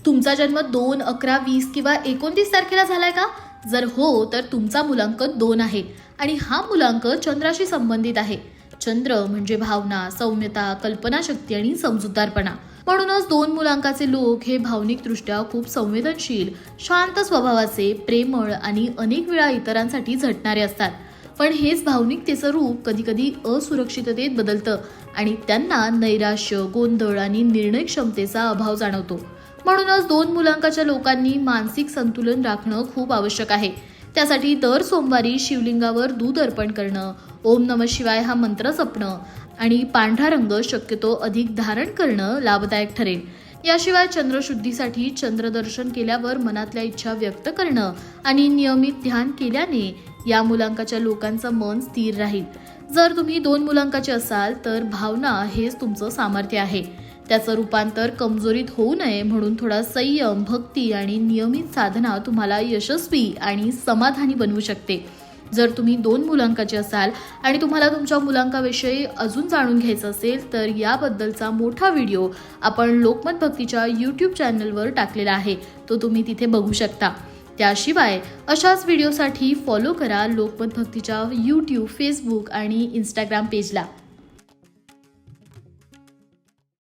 तुमचा जन्म 2, 11, 20 किंवा 29 तारखेला झालाय का? जर हो तर तुमचा मुलांक 2 आहे आणि हा मुलांक चंद्राशी संबंधित आहे. चंद्र म्हणजे भावना, सौम्यता, कल्पनाशक्ती आणि समजूतदारपणा. म्हणूनच 2 मुलांकाचे लोक हे भावनिकदृष्ट्या खूप संवेदनशील, शांत स्वभावाचे, प्रेमळ आणि अनेक वेळा इतरांसाठी झटणारे असतात. पण हेच भावनिकतेचं रूप कधीकधी असुरक्षिततेत बदलतं आणि त्यांना नैराश्य, गोंधळ आणि निर्णय क्षमतेचा अभाव जाणवतो. म्हणूनच 2 मुलांकाच्या लोकांनी मानसिक संतुलन राखणं खूप आवश्यक आहे. त्यासाठी दर सोमवारी शिवलिंगावर दूध अर्पण करणं, ओम नमः शिवाय हा मंत्र जपणं आणि पांढरा रंग शक्यतो अधिक धारण करणं लाभदायक ठरेल. याशिवाय चंद्रशुद्धीसाठी चंद्रदर्शन केल्यावर मनातल्या इच्छा व्यक्त करणं आणि नियमित ध्यान केल्याने या मुलांकाच्या लोकांचं मन स्थिर राहील. जर तुम्ही 2 मुलांकाचे असाल तर भावना हेच तुमचं सामर्थ्य आहे. त्याचं रूपांतर कमजोरीत होऊ नये म्हणून थोडा संयम, भक्ती आणि नियमित साधना तुम्हाला यशस्वी आणि समाधानी बनवू शकते. जर तुम्ही 2 मुलांकाचे असाल आणि तुम्हाला तुमच्या मुलांकाविषयी अजून जाणून घ्यायचं असेल तर याबद्दलचा मोठा व्हिडिओ आपण लोकमत भक्तीच्या YouTube चॅनलवर टाकलेला आहे. तो तुम्ही तिथे बघू शकता. त्याशिवाय अशाच व्हिडिओसाठी फॉलो करा लोकमत भक्तीच्या YouTube, Facebook आणि Instagram पेजला.